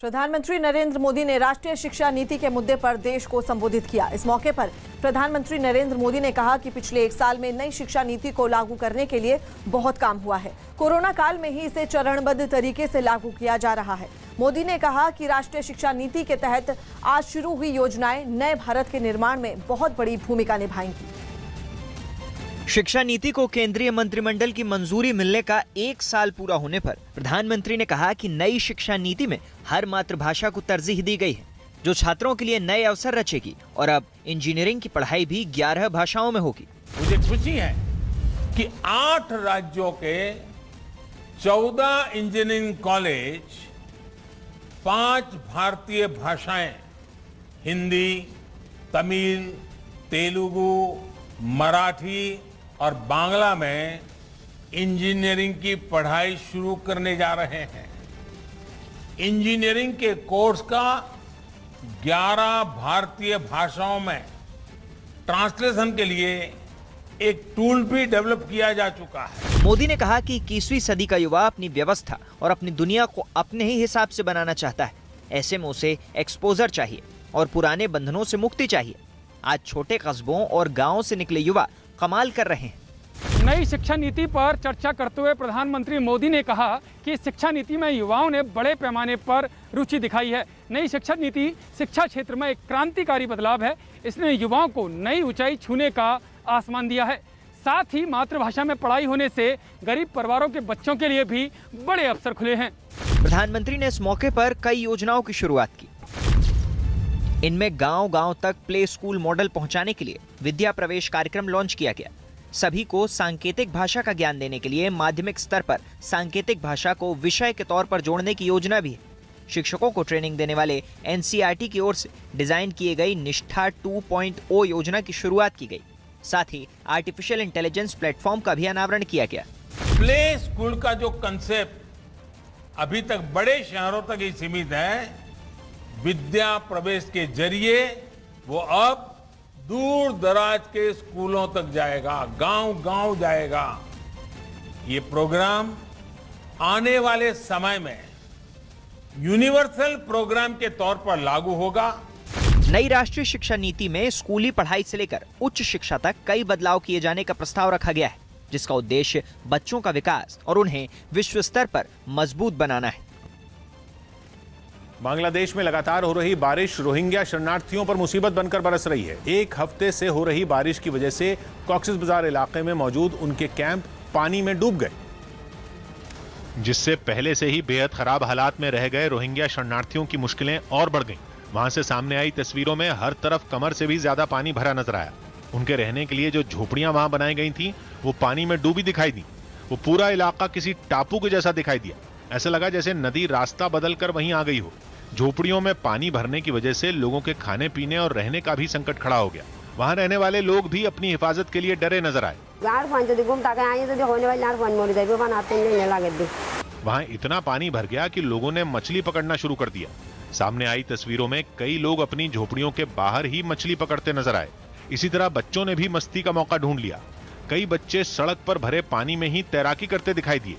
प्रधानमंत्री नरेंद्र मोदी ने राष्ट्रीय शिक्षा नीति के मुद्दे पर देश को संबोधित किया। इस मौके पर प्रधानमंत्री नरेंद्र मोदी ने कहा कि पिछले 1 साल में नई शिक्षा नीति को लागू करने के लिए बहुत काम हुआ है। कोरोना काल में ही इसे चरणबद्ध तरीके से लागू किया जा रहा है। मोदी ने कहा कि राष्ट्रीय शिक्षा नीति के तहत आज शुरू हुई योजनाएं नए भारत के निर्माण में बहुत बड़ी भूमिका निभाएंगी। शिक्षा नीति को केंद्रीय मंत्रिमंडल की मंजूरी मिलने का 1 साल पूरा होने पर प्रधानमंत्री ने कहा कि नई शिक्षा नीति में हर मातृभाषा को तरजीह दी गई है, जो छात्रों के लिए नए अवसर रचेगी और अब इंजीनियरिंग की पढ़ाई भी 11 भाषाओं में होगी। मुझे खुशी है कि 8 राज्यों के 14 इंजीनियरिंग कॉलेज 5 भारतीय भाषाएं हिंदी, तमिल, तेलुगु, मराठी और बांग्ला में इंजीनियरिंग की पढ़ाई शुरू करने जा रहे हैं। इंजीनियरिंग के कोर्स का 11 भारतीय भाषाओं में ट्रांसलेशन के लिए एक टूल भी डेवलप किया जा चुका है। मोदी ने कहा कि 21वीं सदी का युवा अपनी व्यवस्था और अपनी दुनिया को अपने ही हिसाब से बनाना चाहता है। ऐसे में उसे एक्सपोजर चाहिए और पुराने बंधनों से मुक्ति चाहिए। आज छोटे कस्बों और गांवों से निकले युवा कमाल कर रहे हैं। नई शिक्षा नीति पर चर्चा करते हुए प्रधानमंत्री मोदी ने कहा कि शिक्षा नीति में युवाओं ने बड़े पैमाने पर रुचि दिखाई है। नई शिक्षा नीति शिक्षा क्षेत्र में एक क्रांतिकारी बदलाव है। इसने युवाओं को नई ऊंचाई छूने का आसमान दिया है। साथ ही मातृभाषा में पढ़ाई होने से गरीब परिवारों के बच्चों के लिए भी बड़े अवसर खुले हैं। प्रधानमंत्री ने इस मौके पर कई योजनाओं की शुरुआत की। इनमें गांव-गांव तक प्ले स्कूल मॉडल पहुंचाने के लिए विद्या प्रवेश कार्यक्रम लॉन्च किया गया। सभी को सांकेतिक भाषा का ज्ञान देने के लिए माध्यमिक स्तर पर सांकेतिक भाषा को विषय के तौर पर जोड़ने की योजना भी है। शिक्षकों को ट्रेनिंग देने वाले एनसीईआरटी की ओर से डिजाइन किए गई निष्ठा 2.0 योजना की शुरुआत की गई। साथ ही आर्टिफिशियल इंटेलिजेंस प्लेटफॉर्म का भी अनावरण किया गया। प्ले स्कूल का जो कंसेप्ट अभी तक बड़े शहरों तक ही सीमित है, विद्या प्रवेश के जरिए वो अब दूर दराज के स्कूलों तक जाएगा, गांव-गांव जाएगा। ये प्रोग्राम आने वाले समय में यूनिवर्सल प्रोग्राम के तौर पर लागू होगा। नई राष्ट्रीय शिक्षा नीति में स्कूली पढ़ाई से लेकर उच्च शिक्षा तक कई बदलाव किए जाने का प्रस्ताव रखा गया है, जिसका उद्देश्य बच्चों का विकास और उन्हें विश्व स्तर पर मजबूत बनाना है। बांग्लादेश में लगातार हो रही बारिश रोहिंग्या शरणार्थियों पर मुसीबत बनकर बरस रही है। 1 हफ्ते से हो रही बारिश की वजह से कॉक्सेस बाजार इलाके में मौजूद उनके कैंप पानी में डूब गए, जिससे पहले से ही बेहद खराब हालात में रह गए रोहिंग्या शरणार्थियों की मुश्किलें और बढ़ गईं। वहां से सामने आई तस्वीरों में हर तरफ कमर से भी ज्यादा पानी भरा नजर आया। उनके रहने के लिए जो झोपड़ियां वहां बनाई गई थी वो पानी में डूबी दिखाई दी। वो पूरा इलाका किसी टापू के जैसा दिखाई दिया। ऐसा लगा जैसे नदी रास्ता बदलकर वहीं आ गई हो। झोपड़ियों में पानी भरने की वजह से लोगों के खाने पीने और रहने का भी संकट खड़ा हो गया। वहां रहने वाले लोग भी अपनी हिफाजत के लिए डरे नजर आए। वहां इतना पानी भर गया कि लोगों ने मछली पकड़ना शुरू कर दिया। सामने आई तस्वीरों में कई लोग अपनी झोपड़ियों के बाहर ही मछली पकड़ते नजर आए। इसी तरह बच्चों ने भी मस्ती का मौका ढूंढ लिया। कई बच्चे सड़क पर भरे पानी में ही तैराकी करते दिखाई दिए।